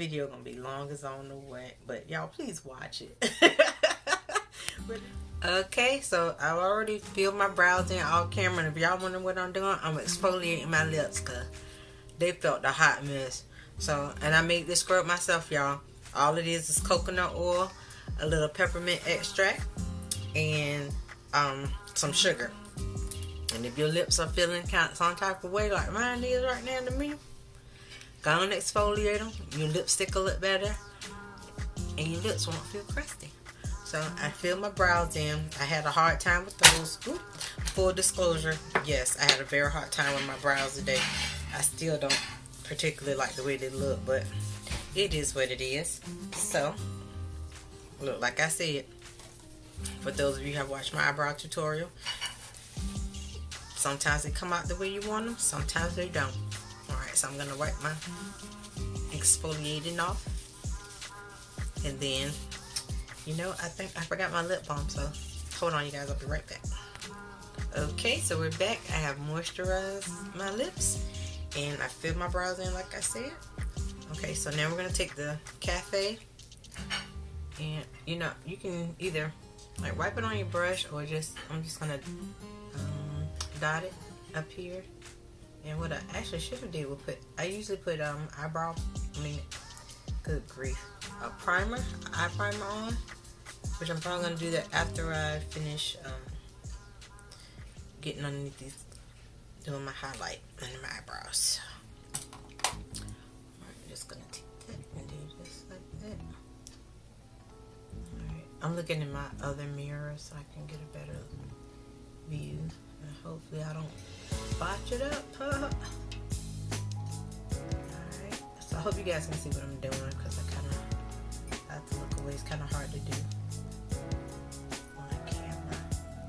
video gonna be long as I don't know what, but y'all please watch it. Okay, so I've already filled my brows in off camera, and if y'all wondering what I'm doing, I'm exfoliating my lips because they felt a hot mess. So, and I made this scrub myself, y'all. All it is coconut oil, a little peppermint extract, and some sugar. And if your lips are feeling kind of some type of way like mine is right now to me, go on and exfoliate them. Your lips stick a little better, and your lips won't feel crusty. So I filled my brows in. I had a hard time with those. Ooh, full disclosure, yes, I had a very hard time with my brows today. I still don't particularly like the way they look, but it is what it is. So, look, like I said, for those of you who have watched my eyebrow tutorial, sometimes they come out the way you want them, sometimes they don't. Alright, so I'm going to wipe my exfoliating off. And then, you know, I think I forgot my lip balm, so hold on you guys, I'll be right back. Okay, so we're back. I have moisturized my lips and I filled my brows in like I said. Okay, so now we're going to take the cafe and, you know, you can either like wipe it on your brush or just, I'm just going to dot it up here. And what I actually should have did was I usually put good grief, eye primer on, which I'm probably going to do that after I finish getting underneath these, doing my highlight under my eyebrows. Alright, just going to take that and do just like that. Alright, I'm looking in my other mirror so I can get a better view. And hopefully I don't botch it up. Alright, so I hope you guys can see what I'm doing because I have to look away. It's kind of hard to do on camera,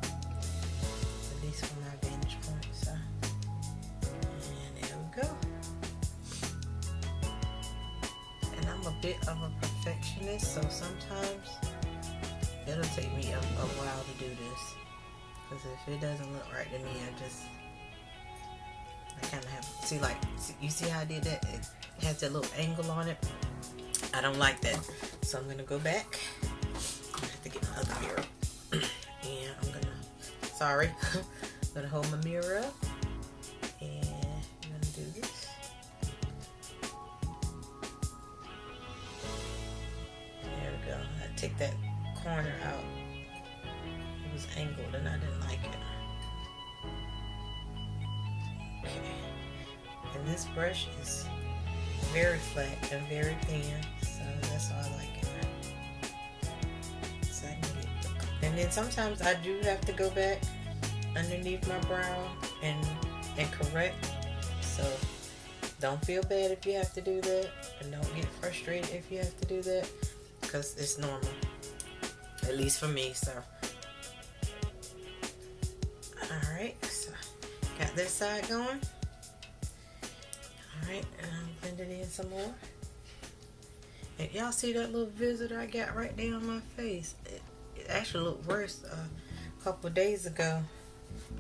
at least from my vantage point. So, and there we go. And I'm a bit of a perfectionist, so sometimes it'll take me a while to do this. Because if it doesn't look right to me, I kind of have, you see how I did that? It has that little angle on it. I don't like that. So I'm going to go back. I have to get my other mirror. And I'm going to hold my mirror up. And I'm going to do this. There we go. I take that corner out. It was angled and I didn't like it. Okay. And this brush is very flat and very thin, so that's why I like it. So I can get and then sometimes I do have to go back underneath my brow and correct. So don't feel bad if you have to do that, and don't get frustrated if you have to do that, because it's normal, at least for me. So alright, so got this side going. Alright, and I'm blending in some more. And y'all see that little visitor I got right there on my face? It actually looked worse a couple of days ago.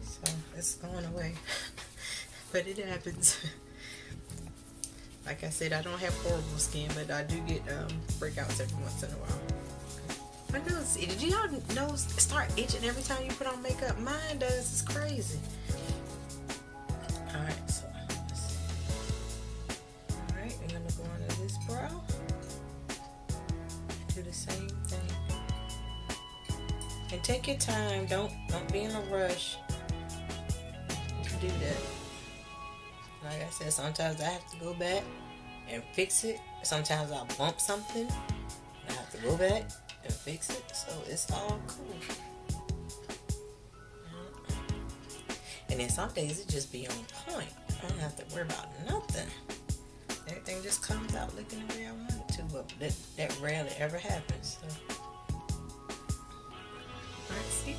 So it's going away. But it happens. Like I said, I don't have horrible skin, but I do get breakouts every once in a while. My nose, did y'all nose start itching every time you put on makeup? Mine does. It's crazy. Alright, so alright, I'm gonna go under this brow and do the same thing. And take your time, don't be in a rush to do that. Like I said, sometimes I have to go back and fix it. Sometimes I'll bump something and I have to go back and fix it, so it's all cool. And then some days it just be on point. I don't have to worry about nothing. Everything just comes out looking the way I want it to, but that rarely ever happens. So. Alright, see?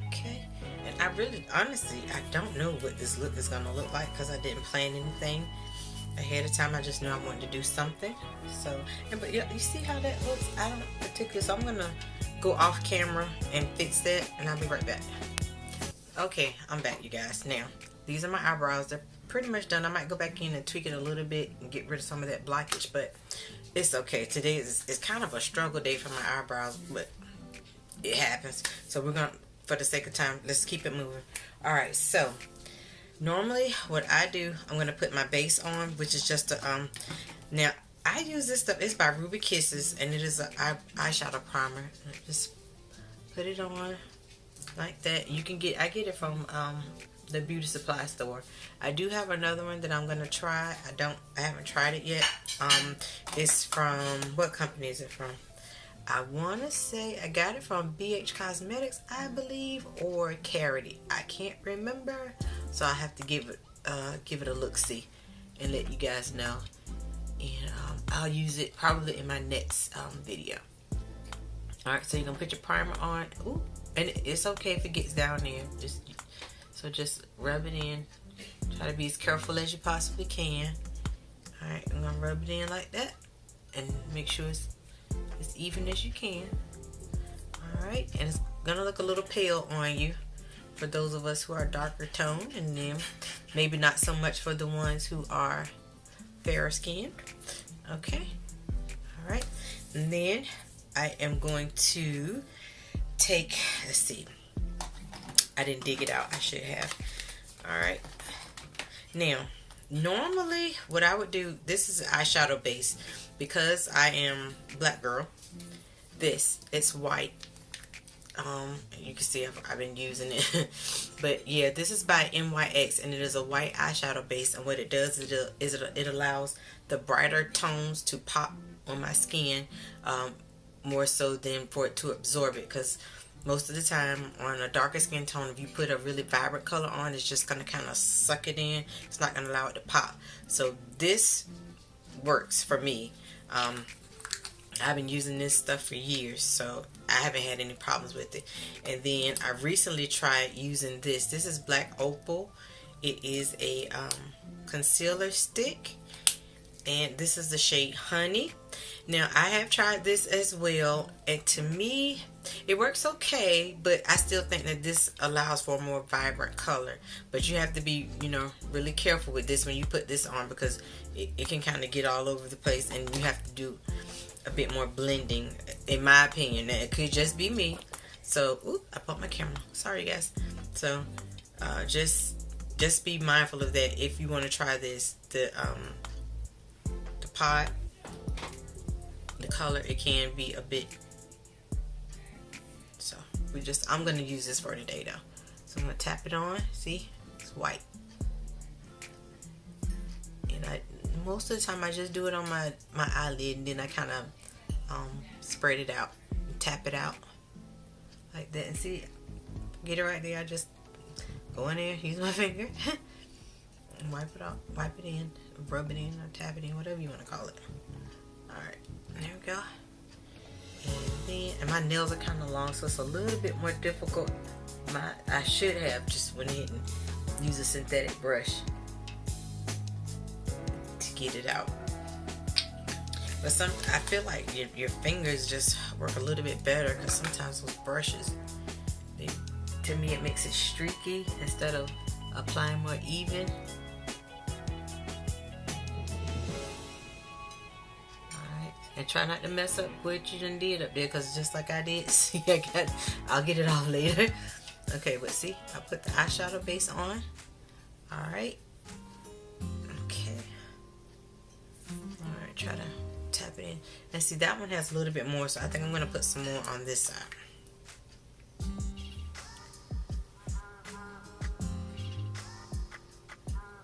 Okay. And I really, honestly, I don't know what this look is going to look like because I didn't plan anything ahead of time. I just knew I wanted to do something. So, but yeah, you see how that looks? I don't know particularly. So I'm going to go off camera and fix that, and I'll be right back. Okay, I'm back, you guys. Now, these are my eyebrows. They're pretty much done. I might go back in and tweak it a little bit and get rid of some of that blockage, but it's okay. Today is kind of a struggle day for my eyebrows, but it happens. So we're gonna, for the sake of time, let's keep it moving. Alright, so normally what I do, I'm gonna put my base on, which is just a now I use this stuff. It's by Ruby Kisses, and it is an eyeshadow primer. Just put it on like that. You can get, I get it from the beauty supply store. I do have another one that I'm gonna try. I haven't tried it yet. It's from, what company is it from? I want to say I got it from BH Cosmetics, I believe, or Carity. I can't remember, so I have to give it a look-see and let you guys know. And I'll use it probably in my next video. Alright, so you're gonna put your primer on. Ooh, and it's okay if it gets down there. Just rub it in. Try to be as careful as you possibly can. Alright, I'm gonna rub it in like that and make sure it's as even as you can. Alright, and it's gonna look a little pale on you for those of us who are darker toned, and then maybe not so much for the ones who are fairer skinned. Okay, alright, and then I am going to take, let's see, I didn't dig it out, I should have. Alright, now normally what I would do, this is an eyeshadow base because I am black girl. It's white. You can see I've been using it. But yeah, this is by NYX, and it is a white eyeshadow base, and what it does is it allows the brighter tones to pop on my skin more so than for it to absorb it, because most of the time on a darker skin tone, if you put a really vibrant color on, it's just going to kind of suck it in. It's not going to allow it to pop. So this works for me. I've been using this stuff for years, so I haven't had any problems with it. And then I recently tried using this. This is Black Opal. It is a concealer stick, and this is the shade Honey. Now I have tried this as well, and to me it works okay, but I still think that this allows for a more vibrant color. But you have to be, you know, really careful with this when you put this on, because it can kind of get all over the place, and you have to do a bit more blending, in my opinion. Now, it could just be me. So, oop, I bumped my camera. Sorry, guys. So, just be mindful of that if you want to try this. The pot, the color, it can be a bit. So, I'm gonna use this for today, though. So I'm gonna tap it on. See, it's white. And most of the time I just do it on my eyelid, and then I kind of spread it out, tap it out like that, and see, get it right there. I just go in there, use my finger, and wipe it out, wipe it in, rub it in, or tap it in, whatever you want to call it. Alright, there we go. And my nails are kind of long, so it's a little bit more difficult. I should have just went ahead and used a synthetic brush to get it out. But I feel like your fingers just work a little bit better, because sometimes those brushes, to me, it makes it streaky instead of applying more even. And try not to mess up what you done did up there, because just like I did, see, I'll get it off later. Okay, but see, I put the eyeshadow base on. Alright. Okay. Alright, try to tap it in. And see, that one has a little bit more, so I think I'm going to put some more on this side.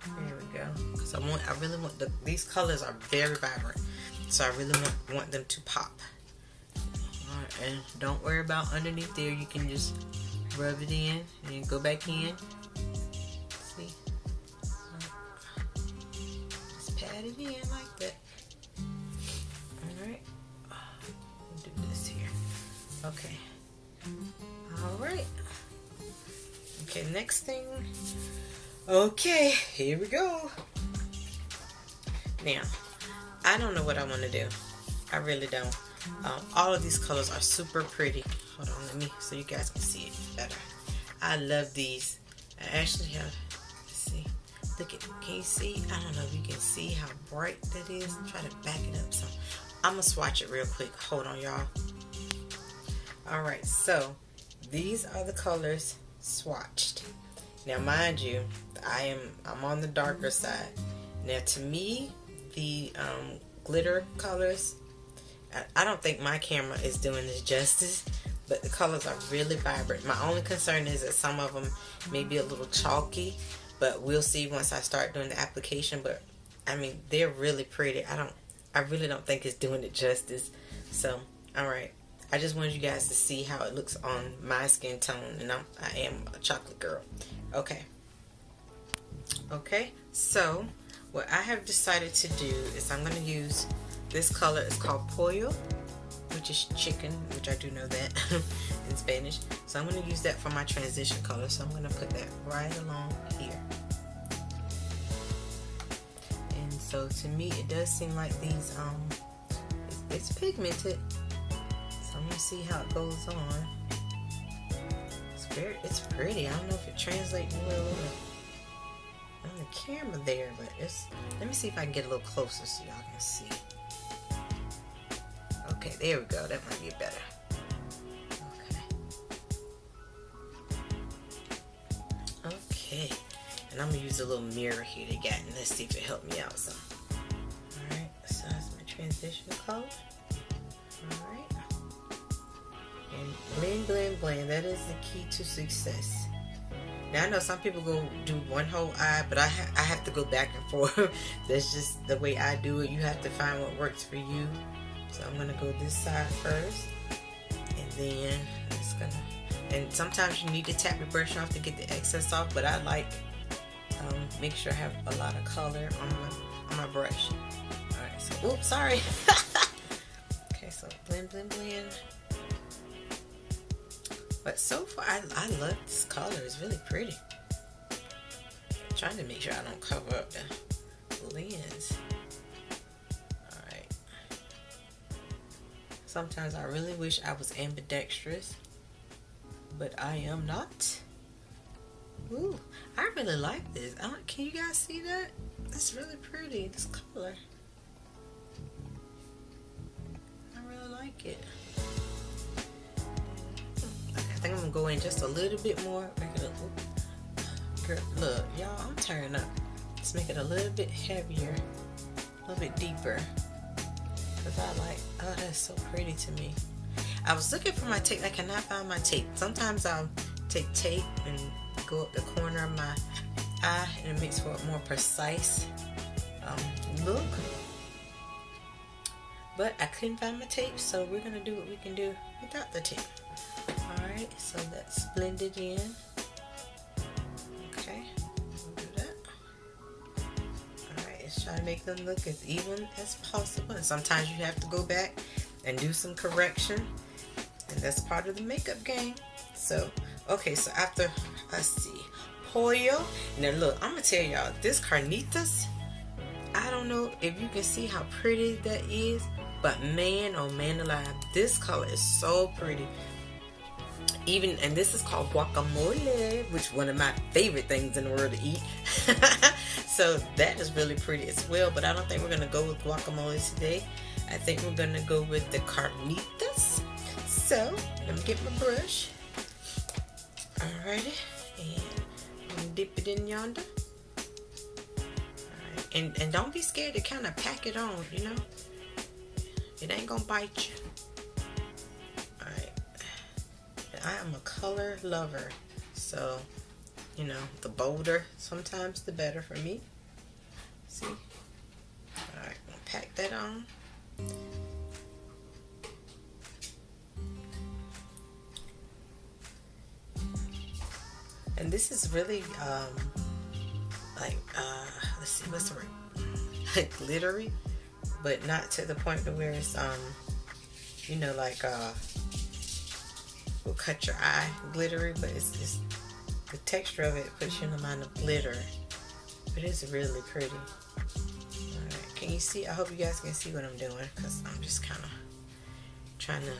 There we go. Because I really want these colors are very vibrant. So I really want them to pop. Alright, and don't worry about underneath there. You can just rub it in and go back in. See? Just pat it in like that. Alright. Do this here. Okay. Alright. Okay, next thing. Okay, here we go. Now, I don't know what I want to do. I really don't. All of these colors are super pretty. Hold on, so you guys can see it better. I love these. I actually have, let's see. Look at, can you see? I don't know if you can see how bright that is. Try to back it up some. I'm gonna swatch it real quick. Hold on, y'all. Alright, so these are the colors swatched. Now mind you, I'm on the darker side. Now to me, the glitter colors, I don't think my camera is doing this justice, but the colors are really vibrant. My only concern is that some of them may be a little chalky, but we'll see once I start doing the application. But I mean, they're really pretty. I really don't think it's doing it justice. So, alright. I just wanted you guys to see how it looks on my skin tone, and I am a chocolate girl. Okay. Okay, so what I have decided to do is I'm going to use this color. It's called Pollo, which is chicken, which I do know that in Spanish. So I'm going to use that for my transition color. So I'm going to put that right along here. And so to me, it does seem like these, it's pigmented. So I'm going to see how it goes on. It's pretty. I don't know if it translates well on the camera there, but let me see if I can get a little closer so y'all can see. Okay, there we go. That might be better. Okay, and I'm gonna use a little mirror here they got, and let's see if it helped me out some. Alright, so that's my transition color. Alright. And blend, blend, blend. That is the key to success. Now I know some people go do one whole eye, but I have to go back and forth. That's just the way I do it. You have to find what works for you. So I'm gonna go this side first, and then it's gonna. And sometimes you need to tap your brush off to get the excess off, but I like make sure I have a lot of color on my brush. All right. So, oops, sorry. Okay, so blend, blend, blend. But so far, I love this color. It's really pretty. I'm trying to make sure I don't cover up the lens. Alright. Sometimes I really wish I was ambidextrous, but I am not. Ooh, I really like this. Can you guys see that? It's really pretty, this color. I really like it. I think I'm gonna go in just a little bit more. Look, y'all, I'm turning up. Let's make it a little bit heavier, a little bit deeper. Cause oh, that's so pretty to me. I was looking for my tape. I cannot find my tape. Sometimes I'll take tape and go up the corner of my eye, and it makes for a more precise look. But I couldn't find my tape, so we're gonna do what we can do without the tape. Alright, so that's blended in. Okay, we'll do that. Alright, let's try to make them look as even as possible. And sometimes you have to go back and do some correction. And that's part of the makeup game. So, okay, so after, let's see, Pollo. Now look, I'm going to tell y'all, this carnitas, I don't know if you can see how pretty that is. But man, oh man alive, this color is so pretty. And this is called guacamole, which is one of my favorite things in the world to eat. So that is really pretty as well, but I don't think we're going to go with guacamole today. I think we're going to go with the carnitas. So, let me get my brush. Alrighty, and I'm going to dip it in yonder. Alright, and don't be scared to kind of pack it on, you know. It ain't going to bite you. I am a color lover, so you know, the bolder sometimes the better for me. See? Alright, I'm gonna pack that on. And this is really let's see, what's the word? Glittery, but not to the point to where it's you know, like will cut your eye glittery, but it's the texture of it puts you in the mind of glitter, but it's really pretty. Alright, can you see? I hope you guys can see what I'm doing, because I'm just kind of trying to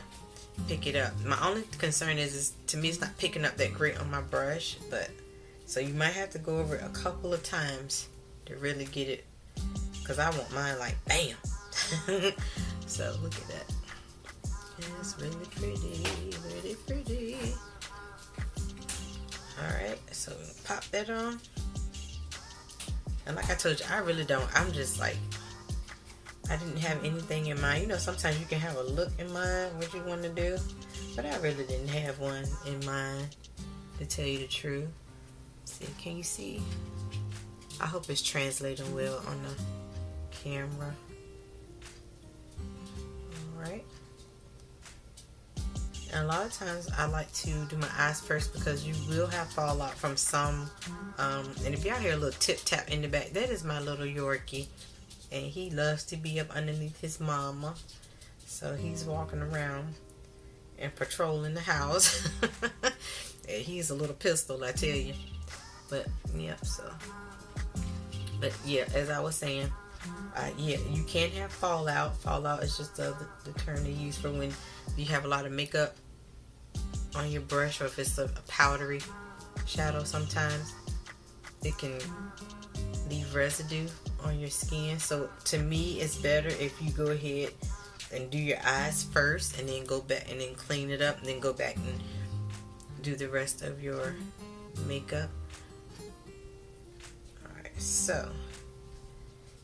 pick it up. My only concern is to me it's not picking up that great on my brush, but so you might have to go over it a couple of times to really get it, because I want mine like bam. So look at that. It's really pretty, really pretty. Alright, so pop that on. And like I told you, I really don't. I'm just like, I didn't have anything in mind. You know, sometimes you can have a look in mind, what you want to do. But I really didn't have one in mind, to tell you the truth. See, can you see? I hope it's translating well on the camera. Alright. And a lot of times I like to do my eyes first, because you will have fallout from some. And if y'all hear a little tip tap in the back, that is my little Yorkie. And he loves to be up underneath his mama. So he's walking around and patrolling the house. And he's a little pistol, I tell you. But yeah, so. But yeah, as I was saying, yeah, you can have fallout. Fallout is just the term they use for when you have a lot of makeup on your brush, or if it's a powdery shadow. Sometimes it can leave residue on your skin. So to me, it's better if you go ahead and do your eyes first, and then go back and then clean it up, and then go back and do the rest of your makeup. Alright, so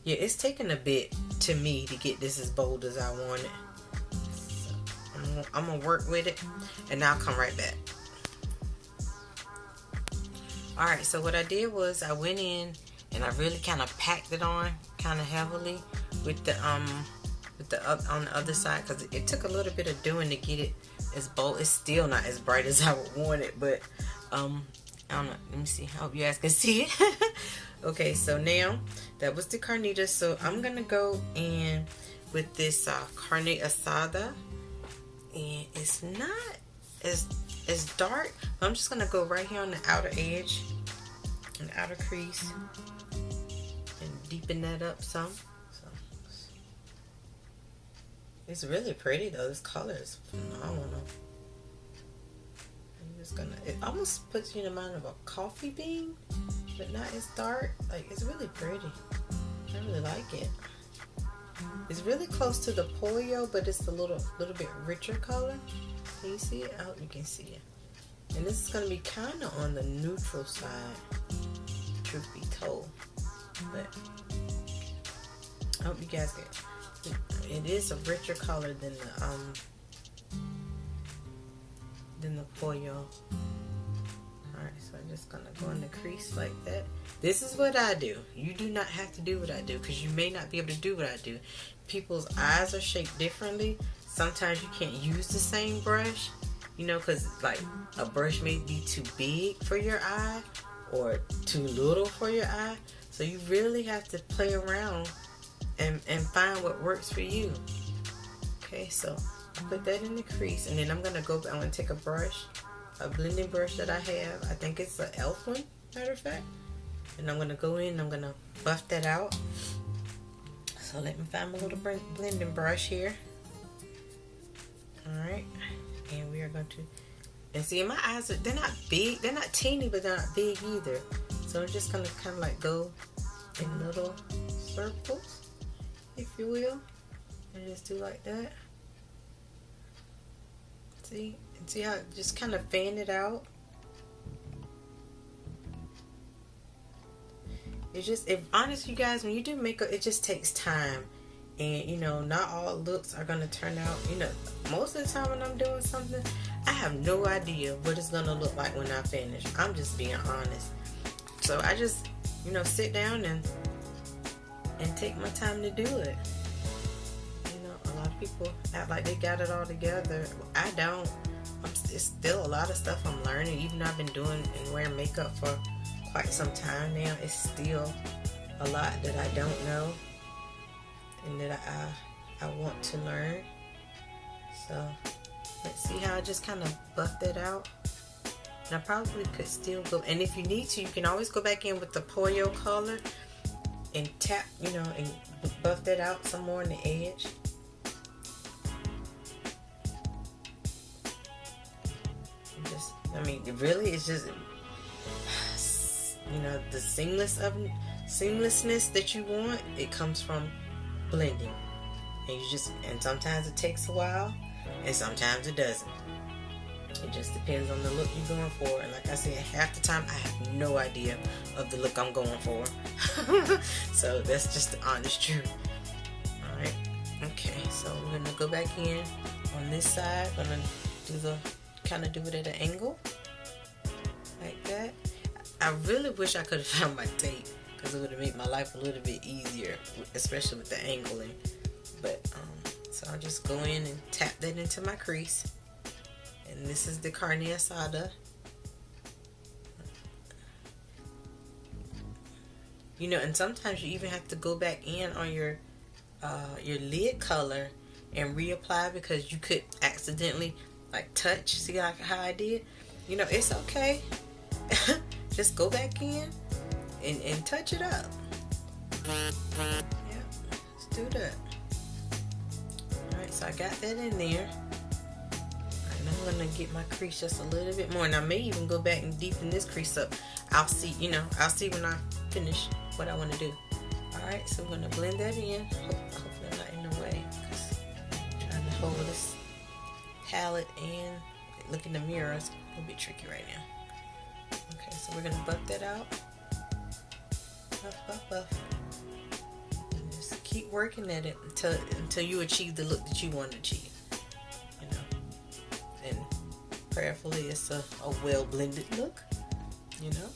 yeah, it's taken a bit to me to get this as bold as I want it. So I'm gonna work with it, and I'll come right back. Alright, so what I did was I went in and I really kind of packed it on kind of heavily with the on the other side, because it took a little bit of doing to get it as bold. It's still not as bright as I would want it, but I don't know. Let me see. I hope you guys can see it. Okay, so now that was the carnita. So I'm gonna go in with this carne asada, and it's not as dark. I'm just gonna go right here on the outer edge, and outer crease, and deepen that up some. So it's really pretty though. This color is phenomenal. I'm just gonna. It almost puts you in the mind of a coffee bean, but not as dark. Like, it's really pretty. I really like it. It's really close to the polio, but it's a little bit richer color. Can you see it? I hope you can see it. And this is going to be kind of on the neutral side, truth be told. But I hope you guys get. It is a richer color than the polio. Alright, so I'm just gonna go in the crease like that. This is what I do. You do not have to do what I do, because you may not be able to do what I do. People's eyes are shaped differently. Sometimes you can't use the same brush, you know, because like a brush may be too big for your eye or too little for your eye. So you really have to play around and find what works for you. Okay, so I put that in the crease, and then I'm gonna take a brush, a blending brush that I have. I think it's an e.l.f. one, matter of fact. And I'm going to go in, I'm going to buff that out. So let me find my little blending brush here. Alright. And we are going to, and see, my eyes, they're not big, they're not teeny, but they're not big either. So I'm just going to kind of like go in little circles, if you will. And just do like that. See? And see how it just kind of fan it out? It's just, if honest, you guys, when you do makeup, it just takes time. And, you know, not all looks are going to turn out, you know, most of the time when I'm doing something, I have no idea what it's going to look like when I finish. I'm just being honest. So I just, you know, sit down and take my time to do it. You know, a lot of people act like they got it all together. I don't. It's still a lot of stuff I'm learning. Even though I've been doing and wearing makeup for quite some time now, it's still a lot that I don't know and that I want to learn. So let's see how I just kind of buff that out. And I probably could still go, and if you need to, you can always go back in with the polio color and tap, you know, and buff that out some more on the edge. I mean, it really is just, you know, the seamlessness seamlessness that you want, it comes from blending. And sometimes it takes a while, and sometimes it doesn't. It just depends on the look you're going for. And like I said, half the time I have no idea of the look I'm going for. So that's just the honest truth. Alright. Okay, so we're gonna go back in on this side. Gonna do do it at an angle. Like that. I really wish I could have found my tape, because it would have made my life a little bit easier, especially with the angling. But so I'll just go in and tap that into my crease. And this is the carne asada. You know, and sometimes you even have to go back in on your lid color and reapply, because you could accidentally like touch. See how I did? You know, it's okay. Just go back in and touch it up. Yeah, let's do that. Alright, so I got that in there. And I'm gonna get my crease just a little bit more. And I may even go back and deepen this crease up. I'll see when I finish what I want to do. Alright, so we're gonna blend that in. Hopefully I'm not in the way, because I'm trying to hold this palette and look in the mirror. It's a little bit tricky right now. Okay, so we're gonna buff that out. Buff. And just keep working at it until you achieve the look that you want to achieve. You know, and prayerfully it's a well blended look. You know.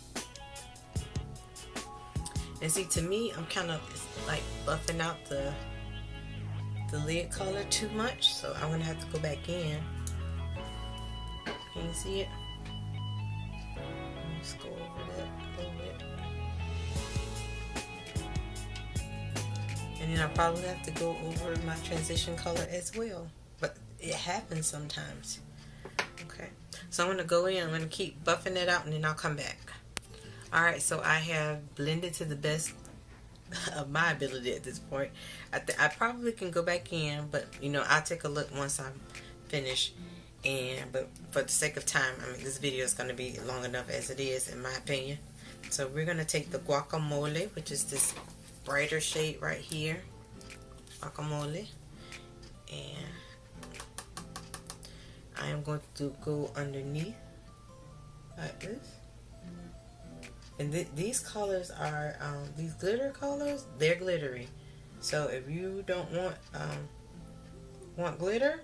And see, to me, I'm kind of like buffing out the lid color too much, so I'm gonna have to go back in. Can you see it? Just go over that a little bit. And then I probably have to go over my transition color as well. But it happens sometimes. Okay. So I'm going to go in. I'm going to keep buffing it out, and then I'll come back. Alright, so I have blended to the best of my ability at this point. I probably can go back in, but you know, I'll take a look once I'm finished. But for the sake of time, I mean, this video is going to be long enough as it is, in my opinion. So we're going to take the guacamole, which is this brighter shade right here. Guacamole. And I am going to go underneath like this. And these colors are, these glitter colors, they're glittery. So if you don't want glitter,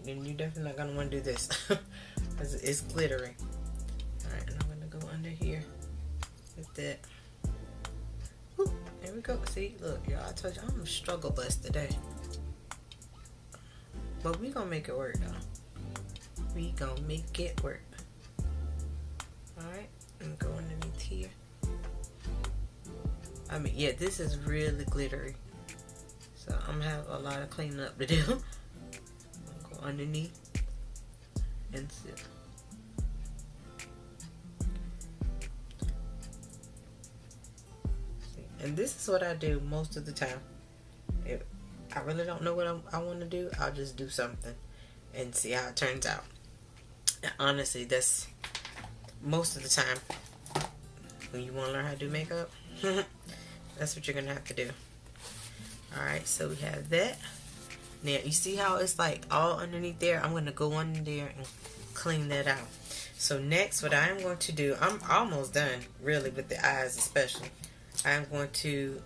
then you're definitely not going to want to do this. Because it's glittery. Alright, and I'm going to go under here with that. Whoop, there we go. See, look, y'all, I told you, I'm a struggle bus today. But we going to make it work, though. We going to make it work. Alright, and go underneath here. I mean, yeah, this is really glittery. So I'm going to have a lot of cleaning up to do. Underneath and sit. And this is what I do most of the time. If I really don't know what I want to do, I'll just do something and see how it turns out. And honestly, that's most of the time when you want to learn how to do makeup. That's what you're gonna have to do. Alright, so we have that. Now, you see how it's like all underneath there? I'm going to go under there and clean that out. So next, what I am going to do, I'm almost done, really, with the eyes especially. I'm going to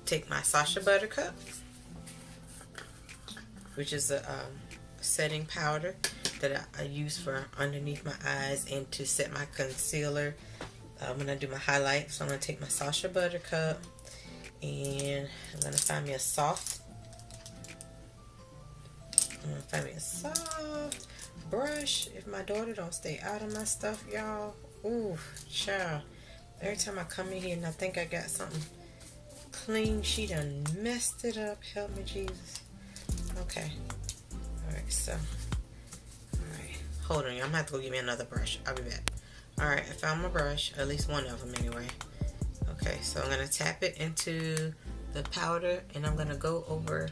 take my Sacha Buttercup, which is a setting powder that I use for underneath my eyes and to set my concealer when I do my highlight. So I'm going to take my Sacha Buttercup, and I'm going to find me a soft brush if my daughter don't stay out of my stuff, y'all. Ooh, child. Every time I come in here and I think I got something clean, she done messed it up. Help me, Jesus. Okay. Alright, so. Alright. Hold on, I'm gonna have to go get me another brush. I'll be back. Alright, I found my brush. At least one of them, anyway. Okay, so I'm gonna tap it into the powder, and I'm gonna go over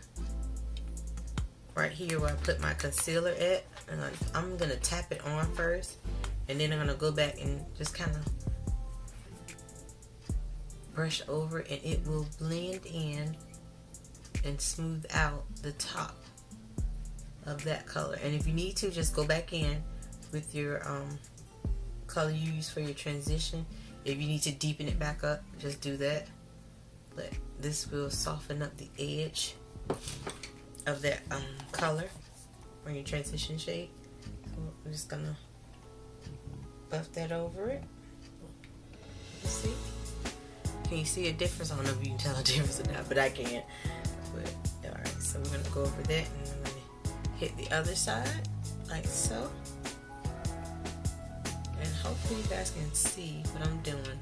right here where I put my concealer at, and I'm gonna tap it on first, and then I'm gonna go back and just kind of brush over, and it will blend in and smooth out the top of that color. And if you need to, just go back in with your color you use for your transition. If you need to deepen it back up, just do that. But this will soften up the edge of that color on your transition shade. So I'm just gonna buff that over it. See? Can you see a difference? I don't know if you can tell a difference or not, but I can. But alright, so we're gonna go over that, and I'm gonna hit the other side like so. And hopefully you guys can see what I'm doing.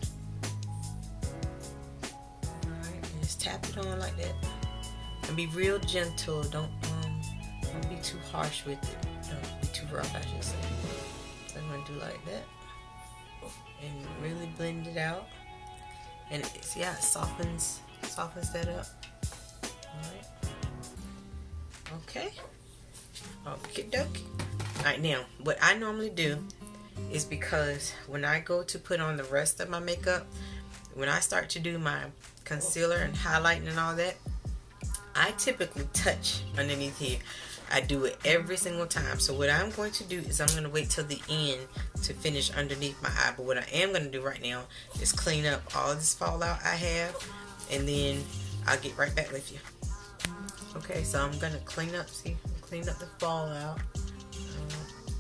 Alright, just tap it on like that. And be real gentle. Don't be too harsh with it. Don't be too rough, I should say. So I'm gonna do like that. And really blend it out. And see how it softens that up. Alright. Okay. Okie dokie. Alright, now what I normally do is, because when I go to put on the rest of my makeup, when I start to do my concealer and highlighting and all that, I typically touch underneath here. I do it every single time. So what I'm going to do is I'm going to wait till the end to finish underneath my eye. But what I am going to do right now is clean up all this fallout I have, and then I'll get right back with you. Okay, so I'm going to clean up the fallout.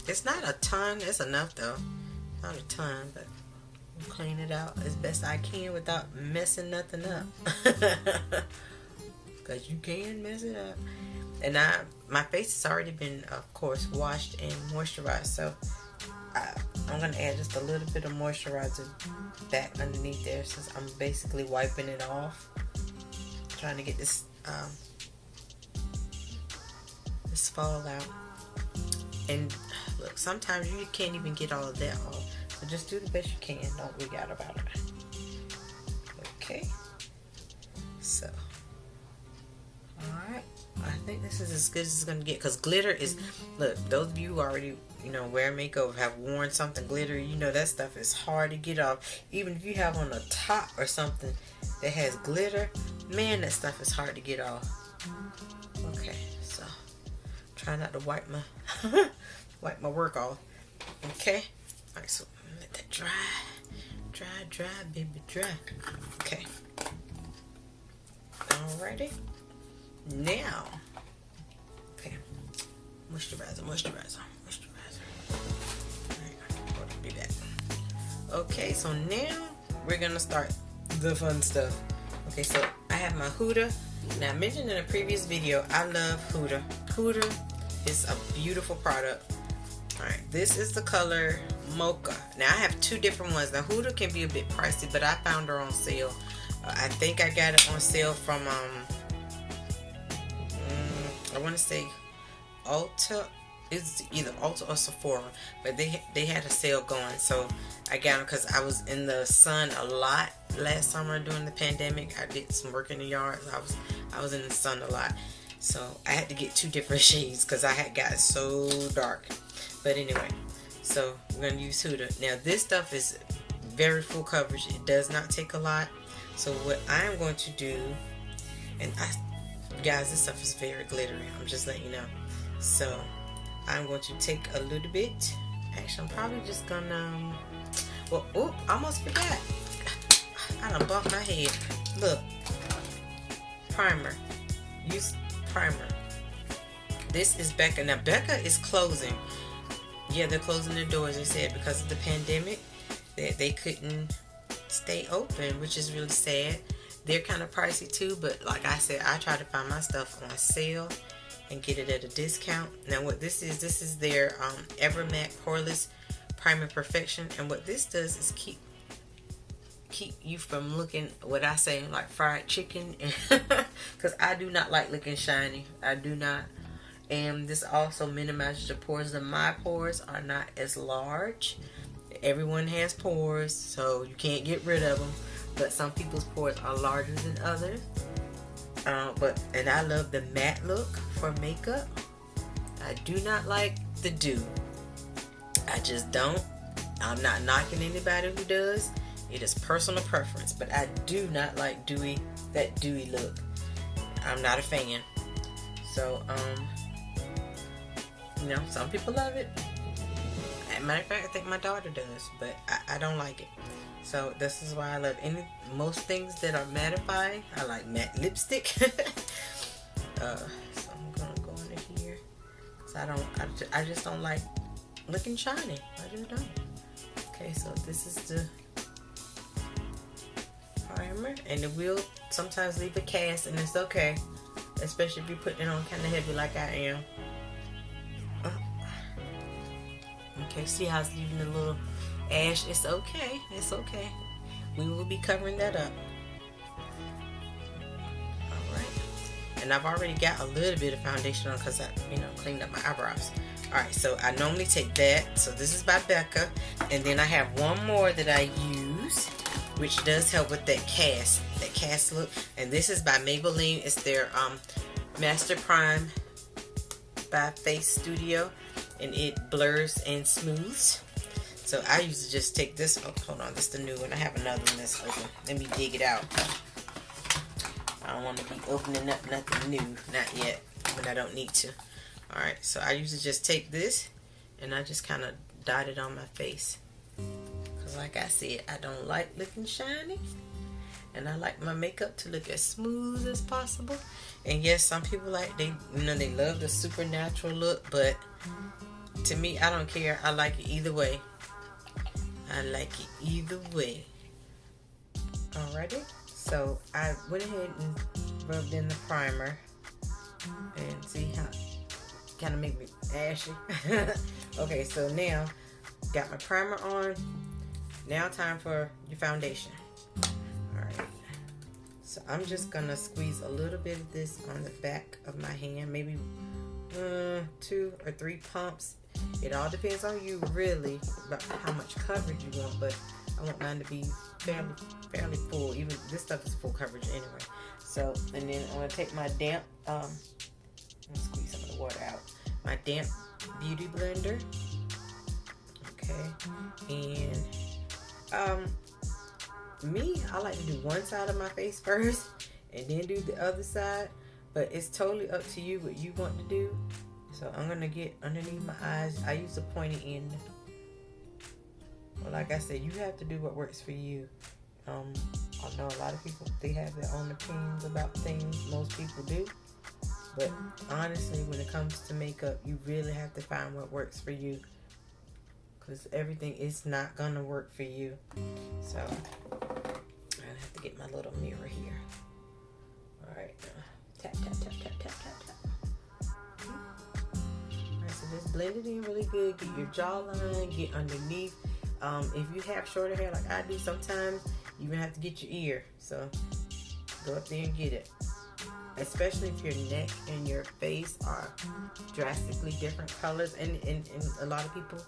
It's not a ton. It's enough though. Not a ton, but I'll clean it out as best I can without messing nothing up. Because you can mess it up. And my face has already been, of course, washed and moisturized. So I'm going to add just a little bit of moisturizer back underneath there, since I'm basically wiping it off. Trying to get this fallout. And look, sometimes you can't even get all of that off. So just do the best you can. Don't freak out about it. Okay. So. Alright. I think this is as good as it's going to get. Because glitter is... Look, those of you who already, wear makeup, have worn something glittery, that stuff is hard to get off. Even if you have on a top or something that has glitter, man, that stuff is hard to get off. Okay, so... Try not to wipe my work off. Okay. Alright, so let that dry, baby, dry. Okay. Alrighty. Now, okay. Moisturizer. Alright, be back. Okay, so now we're gonna start the fun stuff. Okay, so I have my Huda. Now, I mentioned in a previous video, I love Huda. Huda is a beautiful product. Alright, this is the color Mocha. Now, I have two different ones. Now, Huda can be a bit pricey, but I found her on sale. I think I got it on sale from, I want to say Ulta. It's either Ulta or Sephora, but they had a sale going, so I got them because I was in the sun a lot last summer during the pandemic. I did some work in the yard. I was in the sun a lot, so I had to get two different shades because I had got so dark. But anyway, so we're gonna use Huda. Now this stuff is very full coverage. It does not take a lot. So what I am going to do, and guys, this stuff is very glittery. I'm just letting you know. So I'm going to take a little bit. Actually, I'm probably just gonna. Well, oh, almost forgot. I done bumped my head. Look, primer. Use primer. This is Becca. Now Becca is closing. Yeah, they're closing their doors. They said because of the pandemic that they couldn't stay open, which is really sad. They're kind of pricey too, but like I said, I try to find my stuff on sale and get it at a discount. Now what this is their Evermatte Poreless Primer Perfection, and what this does is keep you from looking, what I say, like fried chicken, because I do not like looking shiny. I do not. And this also minimizes the pores. And my pores are not as large. Everyone has pores, so you can't get rid of them. But some people's pores are larger than others. And I love the matte look for makeup. I do not like the dew. I just don't. I'm not knocking anybody who does. It is personal preference, but I do not like that dewy look. I'm not a fan. So, you know, some people love it. As a matter of fact, I think my daughter does, but I don't like it. So this is why I love most things that are mattifying. I like matte lipstick. So I'm gonna go into here. So I just don't like looking shiny. I just don't. Okay, so this is the primer, and it will sometimes leave a cast, and it's okay, especially if you're putting it on kind of heavy like I am. Okay, see how it's leaving a little ash? It's okay. It's okay. We will be covering that up. Alright. And I've already got a little bit of foundation on because I, cleaned up my eyebrows. Alright, so I normally take that. So this is by Becca. And then I have one more that I use, which does help with that cast look. And this is by Maybelline. It's their Master Prime by Face Studio. And it blurs and smooths. So I usually just take this. Oh, hold on, this is the new one. I have another one that's open. Let me dig it out. I don't want to be opening up nothing new, not yet, but I don't need to. Alright, so I usually just take this and I just kind of dot it on my face. Because like I said, I don't like looking shiny. And I like my makeup to look as smooth as possible. And yes, some people they love the supernatural look, but to me, I don't care. I like it either way. I like it either way. Alrighty. So I went ahead and rubbed in the primer. And see how it kind of make me ashy. Okay, so now got my primer on. Now time for your foundation. Alright. So I'm just gonna squeeze a little bit of this on the back of my hand. Maybe 2 or 3 pumps. It all depends on you really about how much coverage you want, but I want mine to be fairly full. Even this stuff is full coverage anyway. So, and then I'm gonna take my damp squeeze some of the water out. My damp beauty blender. Okay. And I like to do one side of my face first and then do the other side, but it's totally up to you what you want to do. So I'm going to get underneath my eyes. I use the pointy end. Well, like I said, you have to do what works for you. I know a lot of people, they have their own opinions about things. Most people do. But honestly, when it comes to makeup, you really have to find what works for you. Because everything is not going to work for you. So I have to get my little mirror here. Alright. Tap, tap, tap, tap, tap, tap, tap. So just blend it in really good. Get your jawline, get underneath. If you have shorter hair like I do, sometimes you even have to get your ear. So go up there and get it. Especially if your neck and your face are drastically different colors. And a lot of people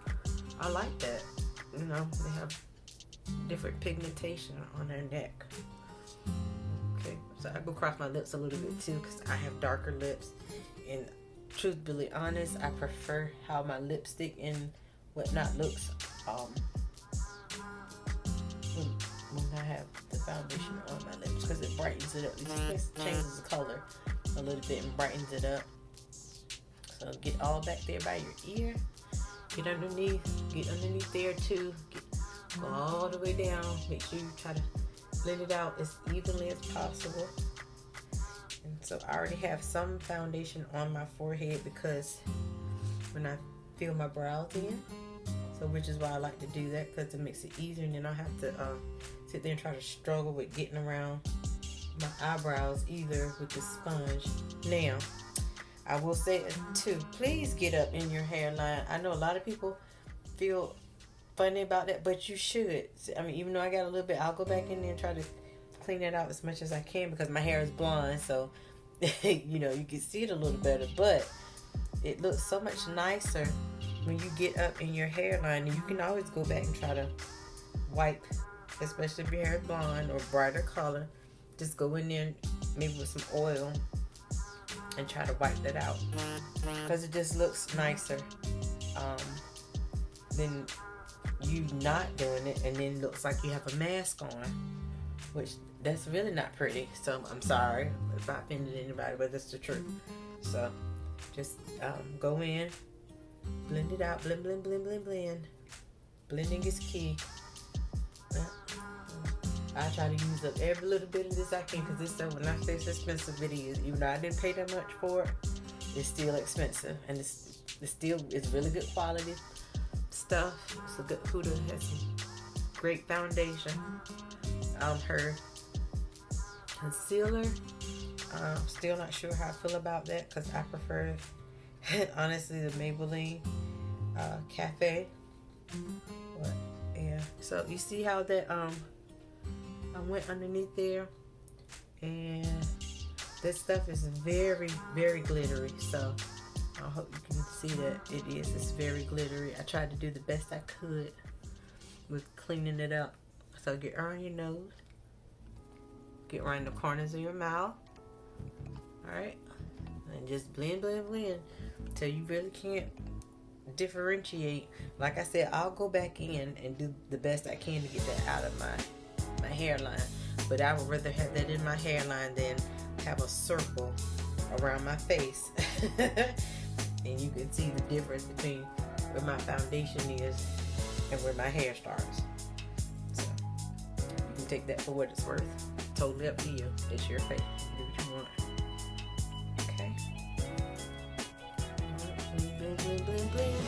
are like that. They have different pigmentation on their neck. Okay, so I go across my lips a little bit too because I have darker lips. And truth be really honest, I prefer how my lipstick and whatnot looks when I have the foundation on my lips, because it brightens it up. It changes the color a little bit and brightens it up. So get all back there by your ear. Get underneath there too. Go all the way down. Make sure you try to blend it out as evenly as possible. And so I already have some foundation on my forehead because when I fill my brows in, so which is why I like to do that, because it makes it easier, and then I don't have to sit there and try to struggle with getting around my eyebrows either with the sponge. Now, I will say too, please get up in your hairline. I know a lot of people feel funny about that, but you should. I mean, even though I got a little bit, I'll go back in there and try to clean it out as much as I can because my hair is blonde, so you can see it a little better, but it looks so much nicer when you get up in your hairline. And you can always go back and try to wipe, especially if your hair is blonde or brighter color. Just go in there maybe with some oil and try to wipe that out because it just looks nicer than you not doing it, and then it looks like you have a mask on, which that's really not pretty. So I'm sorry if I offended anybody, but that's the truth. So just go in, blend it out, blend, blend, blend, blend, blend. Blending is key. I try to use up every little bit of this I can, because this stuff, when I say it's expensive, it is. Even though I didn't pay that much for it, it's still expensive, and it's really good quality stuff. It's a good Foodie, has some great foundation. Her concealer, I'm still not sure how I feel about that, because I prefer honestly the Maybelline Cafe. But yeah, so you see how that I went underneath there, and this stuff is very, very glittery. So I hope you can see that it's very glittery. I tried to do the best I could with cleaning it up. So get around your nose, get around the corners of your mouth, all right, and just blend, blend, blend until you really can't differentiate. Like I said, I'll go back in and do the best I can to get that out of my hairline, but I would rather have that in my hairline than have a circle around my face. And you can see the difference between where my foundation is and where my hair starts. So you can take that for what it's worth. Totally up to you. It's your face. Do what you want. Okay. Blend, blend, blend, blend.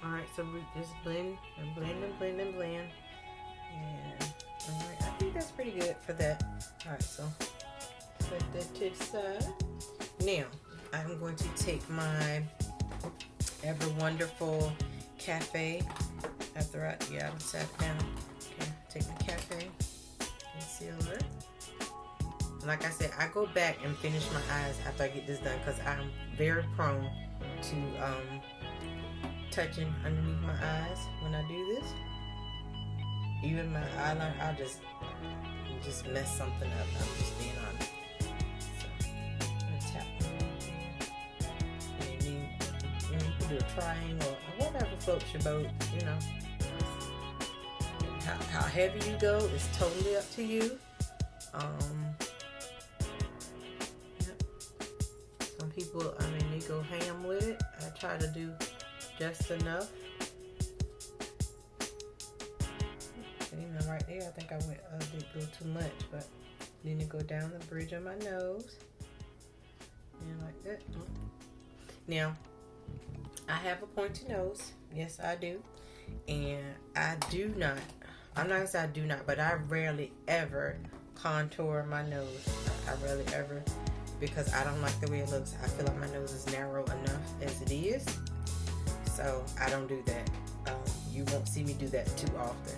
Alright, so we just blend and blend and blend and blend. And alright, I think that's pretty good for that. Alright, so set that to the side. Now, I'm going to take my Ever Wonderful Cafe after I sat down. Okay, take the Cafe concealer. Like I said, I go back and finish my eyes after I get this done, because I'm very prone to touching underneath my eyes when I do this. Even my eyeliner, I'll just mess something up. I'm just being honest. So I'm gonna tap on it, and then you can do a triangle or whatever floats your boat. You know, how heavy you go is totally up to you. Yep. Some people, they go ham with it. I try to do just enough. Right there, I think I did go too much, but then you go down the bridge of my nose, and like that. Now, I have a pointy nose. Yes, I do. And I'm not gonna say I do not, but I rarely ever contour my nose. I rarely ever, because I don't like the way it looks. I feel like my nose is narrow enough as it is, so I don't do that. You won't see me do that too often.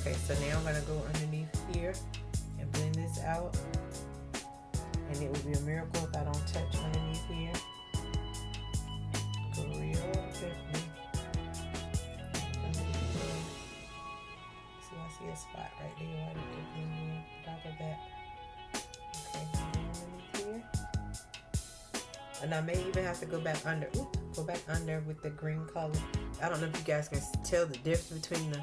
Okay, so now I'm going to go underneath here and blend this out. And it would be a miracle if I don't touch underneath here. Go real gently. See, I see a spot right there. I need to blend in on top of that. Okay, underneath here. And I may even have to go back under. Go back under with the green color. I don't know if you guys can tell the difference between the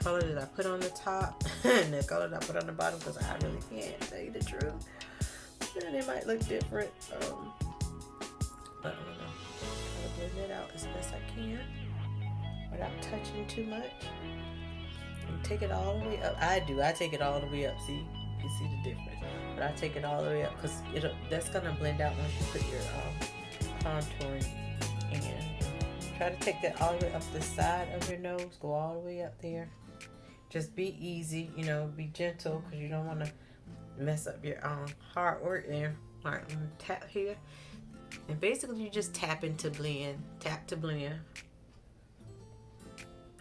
color that I put on the top and the color that I put on the bottom, because I really can't tell you the truth. And it might look different. But I don't know. Try to blend it out as best I can without touching too much. And take it all the way up. I take it all the way up. See, you can see the difference. But I take it all the way up, because that's gonna blend out once you put your contouring in. Try to take that all the way up the side of your nose. Go all the way up there. Just be easy, be gentle, because you don't want to mess up your hard work there. All right, I'm going to tap here. And basically, you just tap to blend. Tap to blend.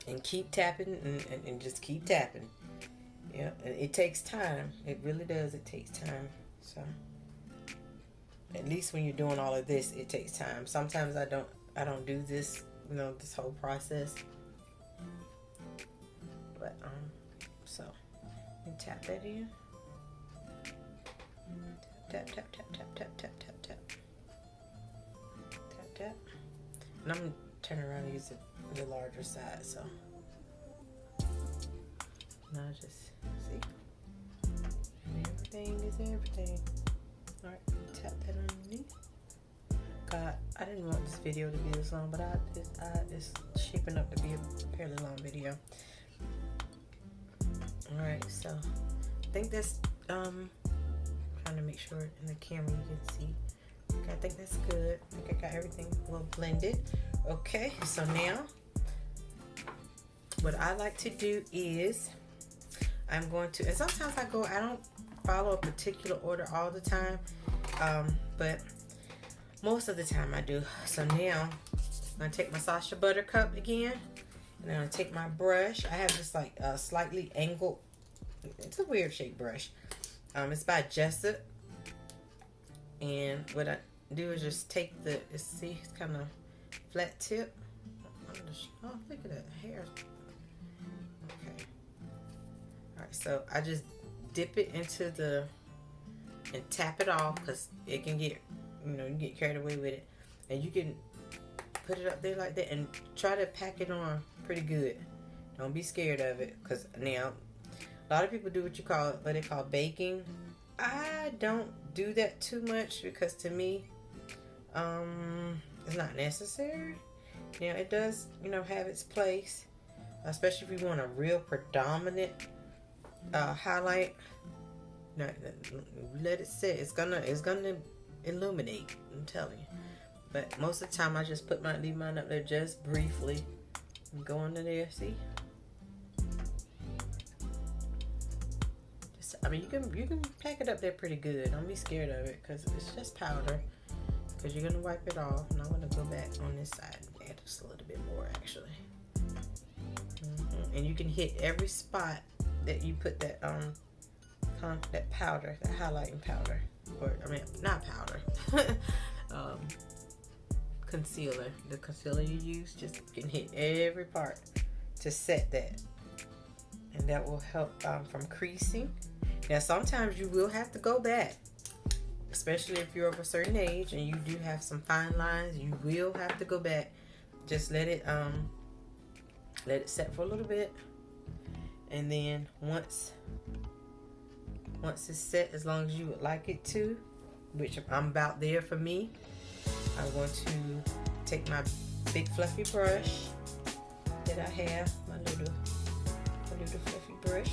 And keep tapping and just keep tapping. Yeah, and it takes time. It really does. It takes time. So, at least when you're doing all of this, it takes time. Sometimes I don't do this, this whole process. But so you tap that in. Tap, tap, tap, tap, tap, tap, tap, tap. Tap, tap. And I'm turn around and use the larger side. So now just see, everything is everything. All right, tap that underneath. God, I didn't want this video to be this long, but it's shaping up to be a fairly long video. All right, so I think that's trying to make sure in the camera you can see. Okay, I think that's good. I think I got everything well blended. Okay, so now what I like to do is I'm going to, and sometimes I don't follow a particular order all the time, but most of the time I do. So now I'm gonna take my Sacha Buttercup again, and I'm gonna take my brush. I have this like slightly angled, it's a weird shaped brush. It's by Jessup, and what I do is just take the, see, it's kind of flat tip. Oh, look at that hair. Okay. All right, so I just dip it into the, and tap it off, because it can get, you know, you get carried away with it, and you can put it up there like that and try to pack it on pretty good. Don't be scared of it, because now a lot of people do what they call baking. I don't do that too much, because to me it's not necessary. Now it does, you know, have its place, especially if you want a real predominant highlight. Now, let it sit. It's gonna illuminate, I'm telling you. But most of the time I just leave mine up there just briefly and go under there. See, just, I mean, you can pack it up there pretty good. Don't be scared of it, because it's just powder, because you're gonna wipe it off. And I'm gonna go back on this side and add just a little bit more, actually. And you can hit every spot that you put that that powder, that highlighting powder, or I mean, not powder, concealer. The concealer you use, just you can hit every part to set that, and that will help from creasing. Now sometimes you will have to go back, especially if you're of a certain age and you do have some fine lines. You will have to go back. Just let it set for a little bit, and then once it's set, as long as you would like it to, which I'm about there for me, I'm going to take my big fluffy brush that I have, my little fluffy brush.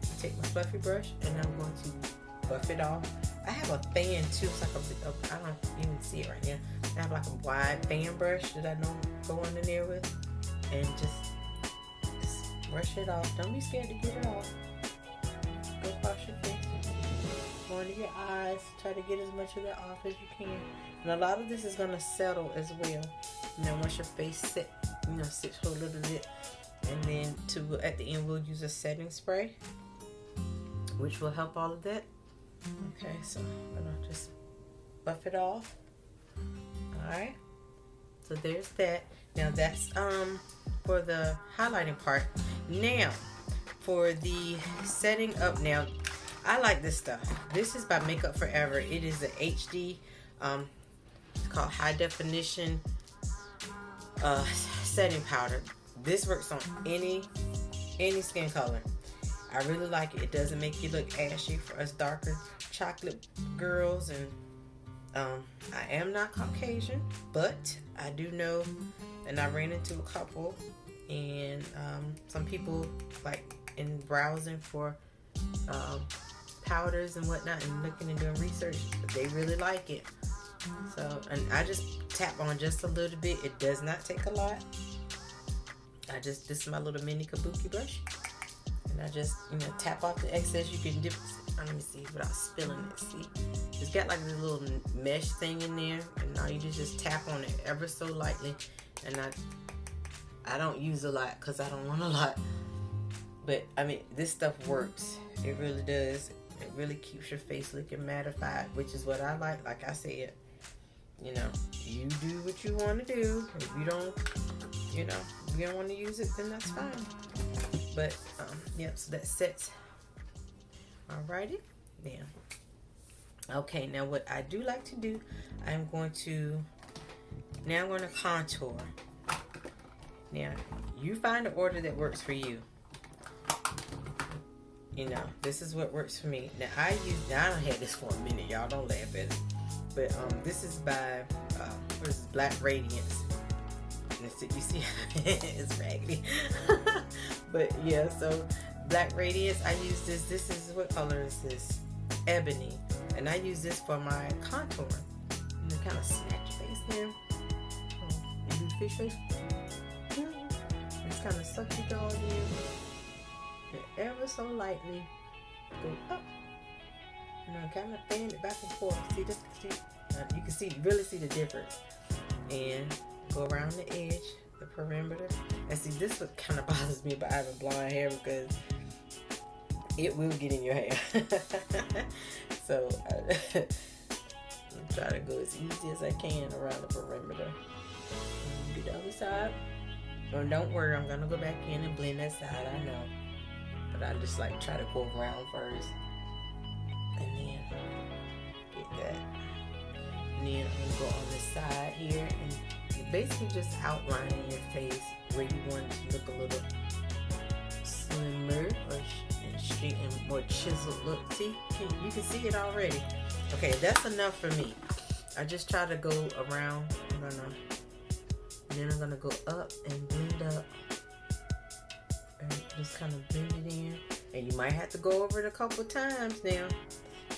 I take my fluffy brush and I'm going to buff it off. I have a fan too. It's like I don't even see it right now. I have like a wide fan brush that I know go under there with, and just brush it off. Don't be scared to get it off. Go across your face, go under your eyes. Try to get as much of that off as you can. And a lot of this is gonna settle as well. And then once your face sits for a little bit, and then at the end we'll use a setting spray, which will help all of that. Okay, so I'm gonna just buff it off. Alright, so there's that. Now that's for the highlighting part. Now for the setting up, now I like this stuff. This is by Makeup Forever. It is the HD it's called high definition setting powder. This works on any skin color. I really like it. It doesn't make you look ashy for us darker chocolate girls, and I am not Caucasian, but I do know, and I ran into a couple, and some people, like in browsing for powders and whatnot and looking and doing research, they really like it. So, and I just tap on just a little bit. It does not take a lot. This is my little mini kabuki brush, and I just tap off the excess. You can dip. Let me see without spilling it. See, it's got like this little mesh thing in there, and all you do is just tap on it ever so lightly. And I don't use a lot because I don't want a lot, but I mean, this stuff works. It really does. It really keeps your face looking mattified, which is what I like. Like I said, you do what you want to do. If you don't, if you don't want to use it, then that's fine. But yeah, so that sets. Alrighty, then. Okay, now what I do like to do, I'm going to contour. Now, you find the order that works for you. You know, this is what works for me. Now, I don't have this for a minute, y'all. Don't laugh at it. But this is by, what is this? Black Radiance. You see, it's raggedy. But yeah, so Black Radiance, I use this. This is, what color is this? Ebony. And I use this for my contour. You know, kind of snatch your face there. You do fish face. Just kind of suck your jaw in. And ever so lightly go up. You know, kind of fan it back and forth. See this? You can really see the difference. And go around the edge, the perimeter. And see, this what kind of bothers me about having blonde hair, because it will get in your hair. So I try to go as easy as I can around the perimeter. Do the other side. Oh, don't worry, I'm gonna go back in and blend that side, I know. But I just like try to go around first. And then get that. And then I'm gonna go on the side here and you're basically just outlining your face where you want it to look a little slimmer or straight and more chiseled look. See, you can see it already. Okay, that's enough for me. I just try to go around. Then I'm gonna go up and blend up and just kind of blend it in. And you might have to go over it a couple times now,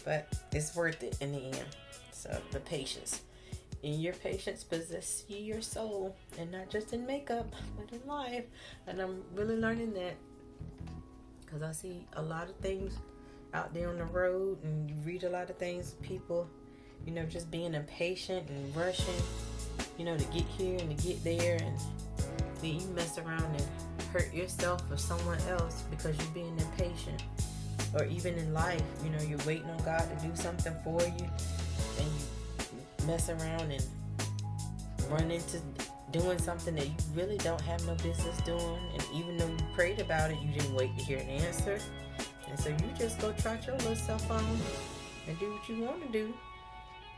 but it's worth it in the end. So the patience. In your patience possess ye your soul, and not just in makeup, but in life. And I'm really learning that, because I see a lot of things out there on the road, and you read a lot of things, people, you know, just being impatient and rushing, you know, to get here and to get there, and then you mess around and hurt yourself or someone else because you're being impatient. Or even in life, you know, you're waiting on God to do something for you, and you mess around and run into doing something that you really don't have no business doing. And even though you prayed about it, you didn't wait to hear an answer. And so you just go trot your little self on and do what you want to do.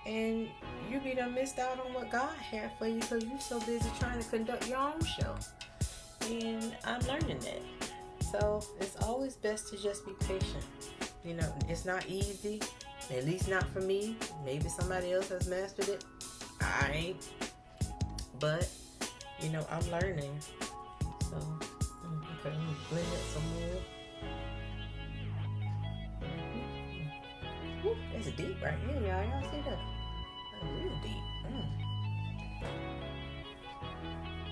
And you be done missed out on what God had for you because you're so busy trying to conduct your own show. And I'm learning that. So it's always best to just be patient. You know, it's not easy, at least not for me. Maybe somebody else has mastered it. I ain't. But, you know, I'm learning. So, okay, let me blend it some more. Woo, that's deep right here, y'all. Y'all see that? That's real deep.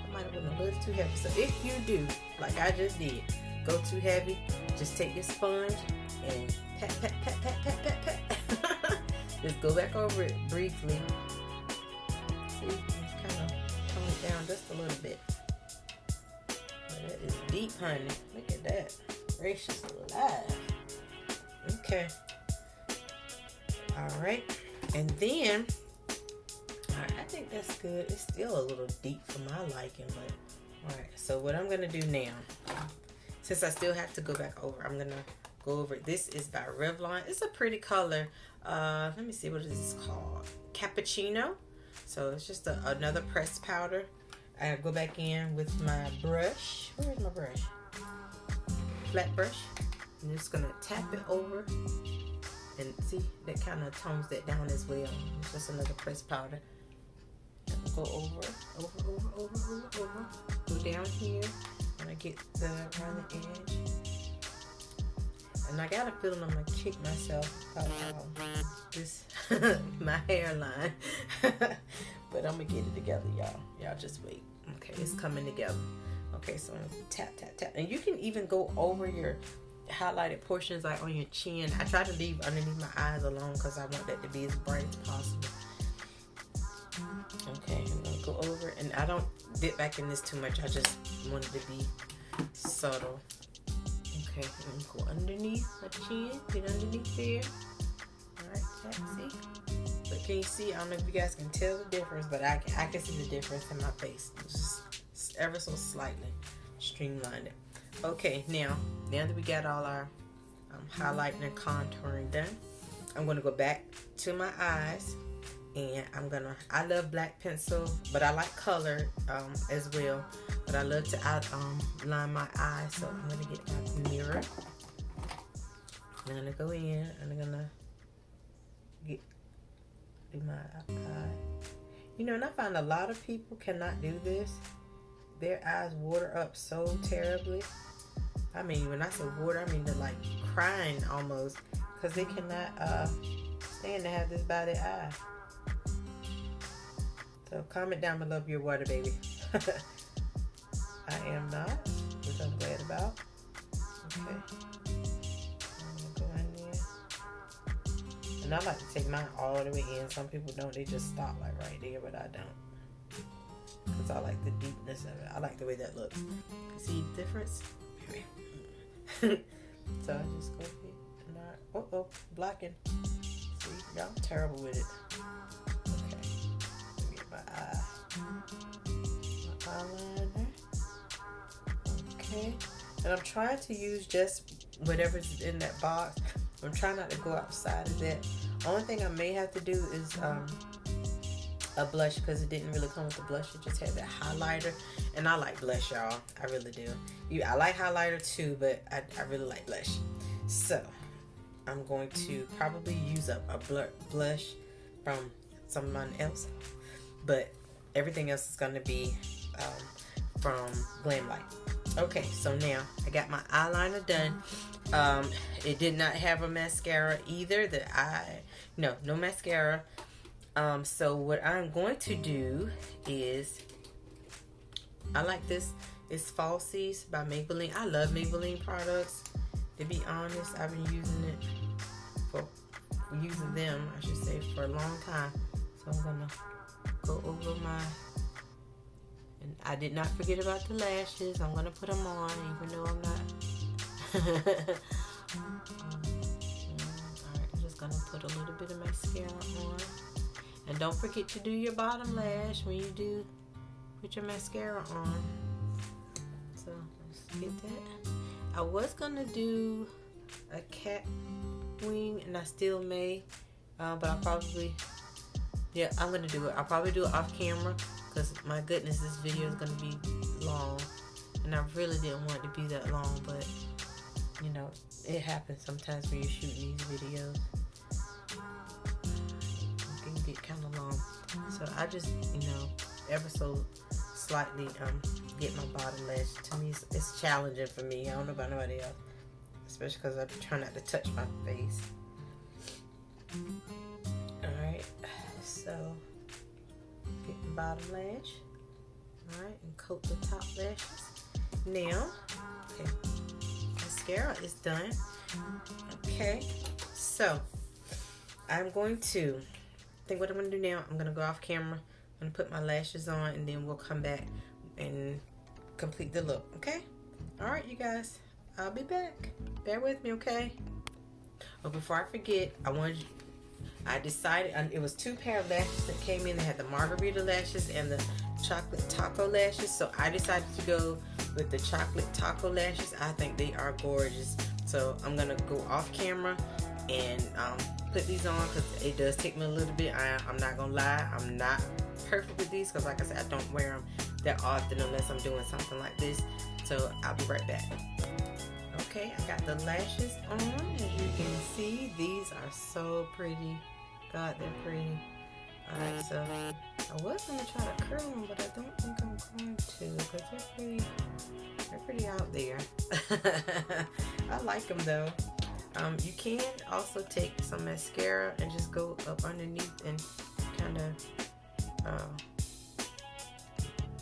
I might have been a little too heavy. So if you do, like I just did, go too heavy, just take your sponge and pat, pat, pat, pat, pat, pat, pat. Just go back over it briefly. See, just kind of tone it down just a little bit. But that is deep, honey. Look at that. Gracious alive. Okay. Alright. And then, alright, I think that's good. It's still a little deep for my liking, but alright. So what I'm going to do now, since I still have to go back over, I'm going to go over it. This is by Revlon. It's a pretty color. Let me see, what is this called? Cappuccino. So it's just another pressed powder. I go back in with my brush. Where is my brush? Flat brush. I'm just going to tap it over. And see, that kind of tones that down as well. It's just another pressed powder. Go over. Go down here. And I get around the edge. And I got a feeling I'm going to kick myself about this, my hairline. But I'm going to get it together, y'all. Y'all just wait. Okay, it's coming together. Okay, so I'm going to tap, tap, tap. And you can even go over your highlighted portions, like on your chin. I try to leave underneath my eyes alone because I want that to be as bright as possible. Okay, I'm going to go over. And I don't dip back in this too much. I just want it to be subtle. Okay, I'm going to go underneath my chin. Get underneath there. Alright, see? But can you see? I don't know if you guys can tell the difference, but I can see the difference in my face. It's just ever so slightly streamlined it. Okay, now that we got all our highlighting and contouring done, I'm going to go back to my eyes And I love black pencil, but I like color as well. But I love to line my eyes, so I'm gonna get my mirror. I'm gonna go in and I'm gonna do my eye. You know, and I find a lot of people cannot do this. Their eyes water up so terribly. I mean, when I say water, I mean they're like crying almost, because they cannot stand to have this by their eye. So comment down below if you're water baby. I am not, which I'm glad about. Okay. I'm gonna go in there. And I like to take mine all the way in. Some people don't, they just stop like right there, but I don't. Because I like the deepness of it. I like the way that looks. See the difference? So I just go here. Blocking. See, y'all terrible with it. My eyeliner. Okay. And I'm trying to use just whatever's in that box. I'm trying not to go outside of that. Only thing I may have to do is a blush, because it didn't really come with the blush. It just had that highlighter. And I like blush, y'all. I really do. I like highlighter too, but I really like blush. So I'm going to probably use up a blush from someone else. But everything else is going to be from Glamlite. Okay, so now I got my eyeliner done. It did not have a mascara either. No mascara. So what I'm going to do is, I like this. It's Falsies by Maybelline. I love Maybelline products. To be honest, I've been using them, I should say, for a long time. So I'm gonna go over and I did not forget about the lashes. I'm gonna put them on, even though I'm not. Alright, I'm just gonna put a little bit of mascara on. And don't forget to do your bottom lash when you put your mascara on. So let's get that. I was gonna do a cat wing, and I still may, but I'll probably, I'm gonna do it. I'll probably do it off camera, because my goodness, this video is gonna be long, and I really didn't want it to be that long, but you know, it happens sometimes when you're shooting these videos. It can get kind of long, so I just, ever so slightly get my bottom lash. To me, it's challenging for me. I don't know about nobody else, especially because I try not to touch my face. Alright, so get the bottom lash. Alright, and coat the top lashes. Now, okay, mascara is done. Okay, so I'm going to, what I'm going to do now, I'm going to go off camera. I'm going to put my lashes on, and then we'll come back and complete the look, okay? Alright, you guys, I'll be back. Bear with me, okay? But before I forget, I decided, it was 2 pair of lashes that came in. They had the margarita lashes and the chocolate taco lashes. So I decided to go with the chocolate taco lashes. I think they are gorgeous. So I'm going to go off camera and put these on, because it does take me a little bit. I'm not going to lie. I'm not perfect with these, because like I said, I don't wear them that often unless I'm doing something like this. So I'll be right back. Okay, I got the lashes on. As you can see, these are so pretty. God, they're pretty. Alright, so I was going to try to curl them, but I don't think I'm going to, because they're pretty out there. I like them though. You can also take some mascara and just go up underneath and kind of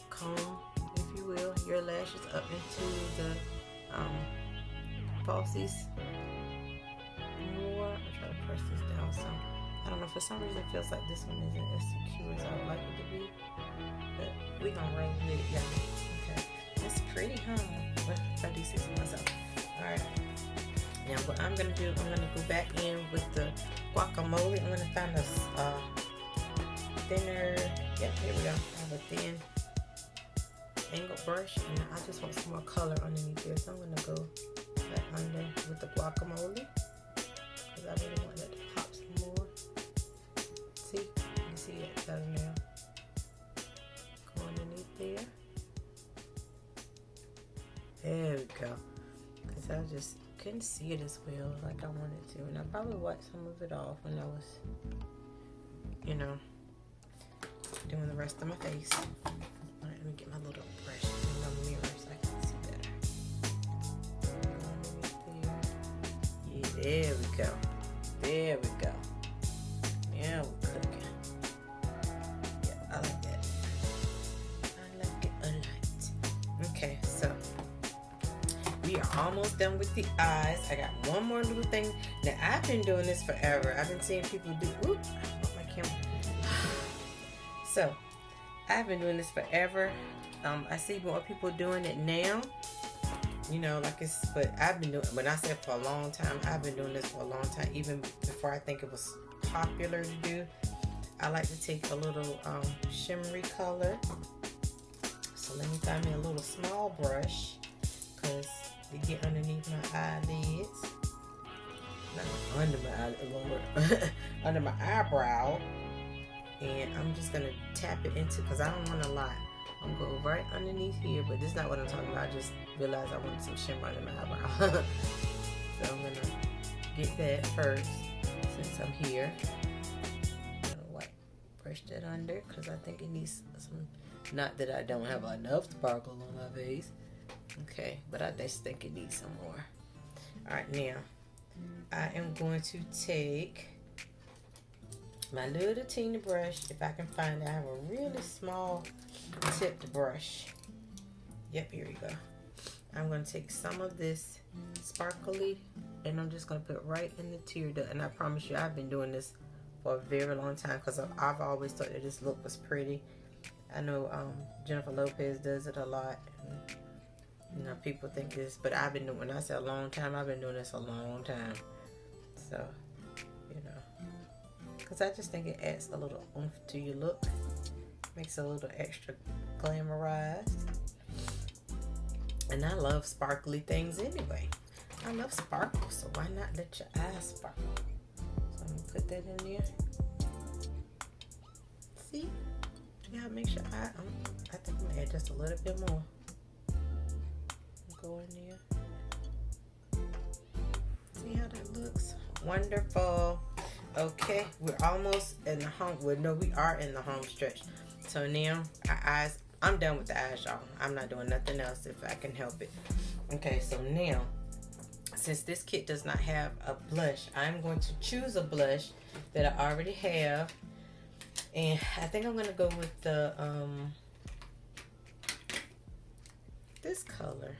comb, if you will, your lashes up into the falsies more. I'll try to press this down some. I don't know, for some reason it feels like this one isn't as secure as I would like it to be, but we gonna roll with it. Yeah, okay, it's pretty, huh? Well, if I do see some myself. Alright, now what I'm gonna do, I'm gonna go back in with the guacamole. I'm gonna find a thinner, here we go. I have a thin angle brush, and I just want some more color underneath here, so I'm gonna go back under with the guacamole, because I really want that to pop some more. See, you can we go. Because I just couldn't see it as well like I wanted to. And I probably wiped some of it off when I was, you know, doing the rest of my face. Alright, let me get my little brush and my mirror so I can see better. Yeah, there we go. There we go. Yeah, we're cooking. Yeah, I like that. I like it a lot. Okay, so we are almost done with the eyes. I got one more little thing. Now, I've been doing this forever. I've been seeing people do. Oop, I broke my camera. So, I've been doing this forever. I see more people doing it now. You know, like it's, but I've been doing, when I said for a long time, I've been doing this for a long time, even before I think it was popular to do. I like to take a little shimmery color. So let me find me a little small brush, because they get underneath my eyelids. Not under my eyelid, Lord. Under my eyebrow. And I'm just going to tap it into, because I don't want a lot. I'm going to go right underneath here, but this is not what I'm talking about. I just realized I wanted some shimmer under my eyebrow. So I'm going to get that first, since I'm here. I'm going to brush that under, because I think it needs some, not that I don't have enough sparkle on my face. Okay, but I just think it needs some more. Alright, now, I am going to take my little teeny brush, if I can find it. I have a really small tipped brush. Yep, here we go. I'm going to take some of this sparkly, and I'm just going to put right in the tear duct. And I promise you, I've been doing this for a very long time, because I've always thought that this look was pretty. I know Jennifer Lopez does it a lot. And, you know, people think this, but I've been doing, when I say a long time, I've been doing this a long time. So, you know, because I just think it adds a little oomph to your look. Makes it a little extra glamorized. And I love sparkly things anyway. I love sparkle, so why not let your eyes sparkle? So I'm going to put that in there. See? See how it makes your eye? I think I'm going to add just a little bit more. Go in there. See how that looks? Wonderful. Okay, we're almost in the home. Well, no, we are in the home stretch. So now our eyes, I'm done with the eyes, y'all. I'm not doing nothing else if I can help it. Okay, so now, since this kit does not have a blush, I'm going to choose a blush that I already have. And I think I'm going to go with the, this color.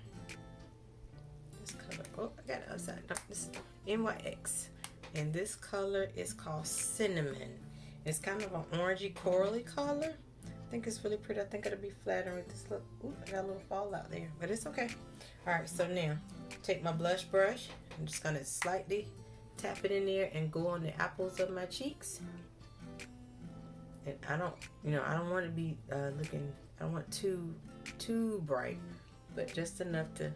Oh, I got it upside down. This is NYX. And this color is called Cinnamon. It's kind of an orangey corally color. I think it's really pretty. I think it'll be flattering with this look. Ooh, I got a little fallout there, but it's okay. Alright, so now take my blush brush. I'm just gonna slightly tap it in there and go on the apples of my cheeks. And I don't, you know, I don't want to be looking, I don't want too bright, but just enough to.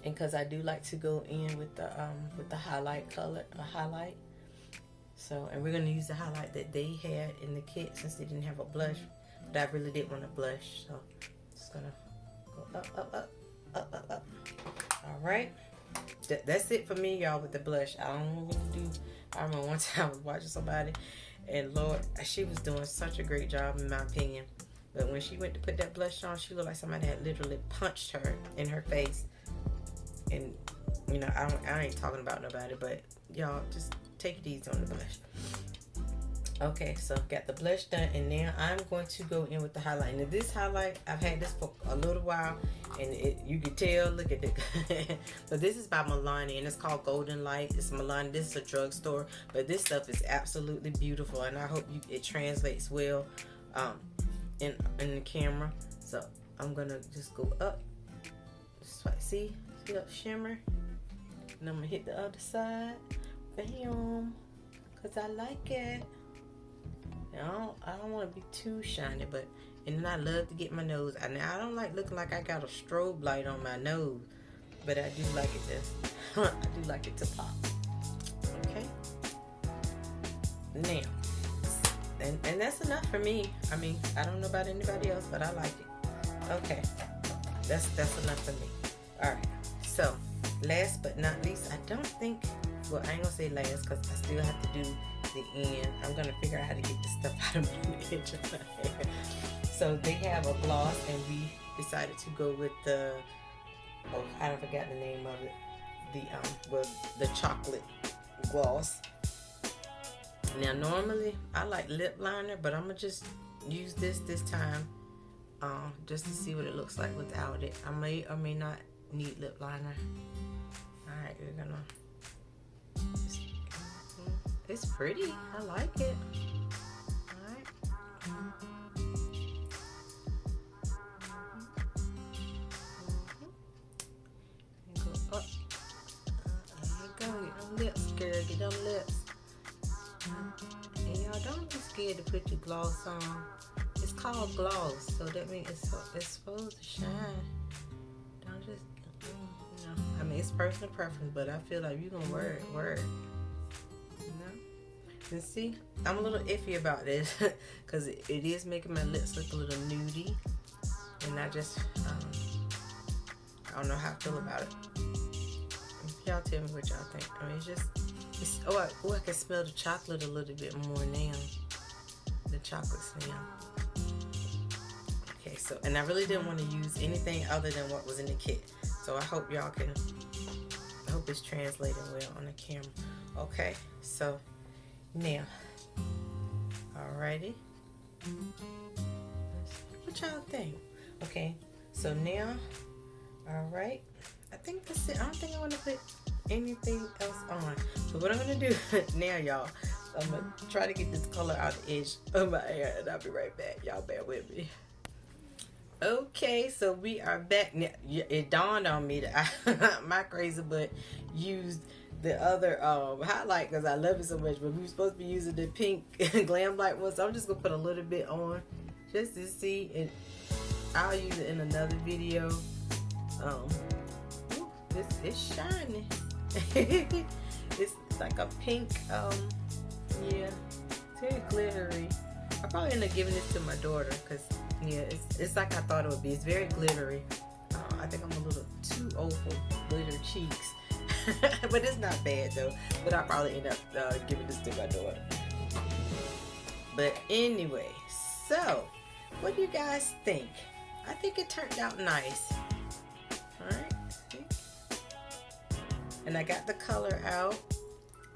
And because I do like to go in with the highlight color, a highlight. So, and we're gonna use the highlight that they had in the kit since they didn't have a blush. But I really did want a blush, so just gonna go up, up, up, up, up, up. All right, that's it for me, y'all, with the blush. I don't really do. I remember one time I was watching somebody, and Lord, she was doing such a great job in my opinion. But when she went to put that blush on, she looked like somebody had literally punched her in her face. And you know, I ain't talking about nobody, but y'all just take it easy on the blush. Okay, so got the blush done, and now I'm going to go in with the highlight. Now this highlight, I've had this for a little while, and you can tell, look at it. But this is by Milani, and it's called Golden Light. It's Milani. This is a drugstore, but this stuff is absolutely beautiful, and I hope it translates well in the camera. So I'm gonna just go up. Just like, see that shimmer, and I'm gonna hit the other side. Bam, cause I like it. Now, I don't want to be too shiny, but and then I love to get my nose. Now I don't like looking like I got a strobe light on my nose, but I do like it to. I do like it to pop. Okay. Now, and that's enough for me. I mean, I don't know about anybody else, but I like it. Okay. That's enough for me. All right. So last but not least, I don't think. Well, I ain't gonna say last because I still have to do the end. I'm gonna figure out how to get this stuff out of my edge of my hair. So they have a gloss, and we decided to go with the, oh, I forgot the name of it. The chocolate gloss. Now normally I like lip liner, but I'm gonna just use this time, just to see what it looks like without it. I may or may not need lip liner. All right, we're gonna. It's pretty. I like it. All right. And go up. There you go. Get them lips, girl. Get them lips. And y'all don't be scared to put your gloss on. It's called gloss, so that means it's supposed to shine. Don't just, you know. I mean, it's personal preference, but I feel like you're gonna wear it. You know. And see, I'm a little iffy about this because it is making my lips look a little nudie, and I just, I don't know how I feel about it. Y'all tell me what y'all think. I mean, I can smell the chocolate a little bit more now. The chocolate's now. Okay, so, and I really didn't want to use anything other than what was in the kit. So I hope y'all can, I hope it's translating well on the camera. Okay, so now, alrighty. What y'all think? Okay, so now, alright. I think that's it. I don't think I want to put anything else on. So what I'm gonna do now, y'all, I'm gonna try to get this color out the edge of my hair, and I'll be right back. Y'all bear with me. Okay, so we are back now. It dawned on me that my crazy butt used the other highlight because I love it so much, but we were supposed to be using the pink Glamlite one, so I'm just gonna put a little bit on just to see, and I'll use it in another video. It's shiny. It's like a pink, yeah, it's very glittery. I probably end up giving this to my daughter because, yeah, it's like I thought it would be. It's very glittery. I think I'm a little too old for glitter cheeks, but it's not bad though. But I'll probably end up giving this to my daughter. But anyway, so what do you guys think? I think it turned out nice. All right. And I got the color out.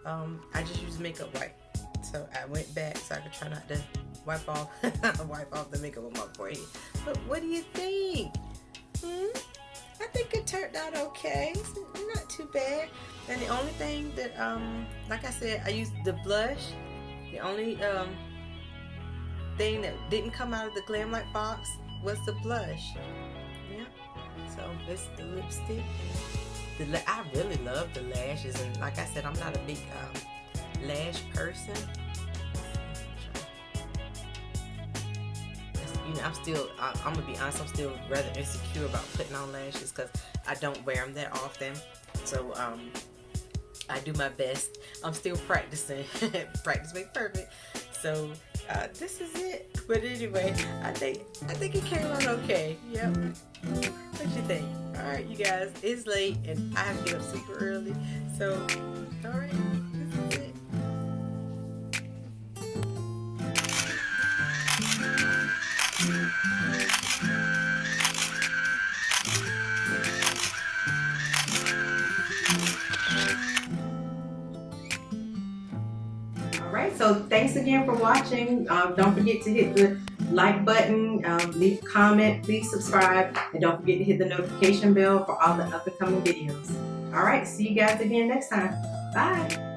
I just used makeup wipe. So I went back so I could try not to wipe off the makeup on my forehead. But what do you think? I think it turned out okay. It's not too bad. And the only thing that, like I said, I used the blush. The only thing that didn't come out of the Glamlite box was the blush. Yeah. So it's the lipstick. I really love the lashes, and like I said, I'm not a big lash person. You know, I'm gonna be honest, I'm still rather insecure about putting on lashes because I don't wear them that often. So I do my best. I'm still practicing. Practice makes perfect. So this is it. But anyway, I think it came out okay. Yep. What you think? Alright, you guys, it's late and I have to get up super early. So, alright, this is it. Alright, so thanks again for watching. Don't forget to hit the like button, leave a comment, please subscribe, and don't forget to hit the notification bell for all the up and coming videos. Alright, see you guys again next time. Bye!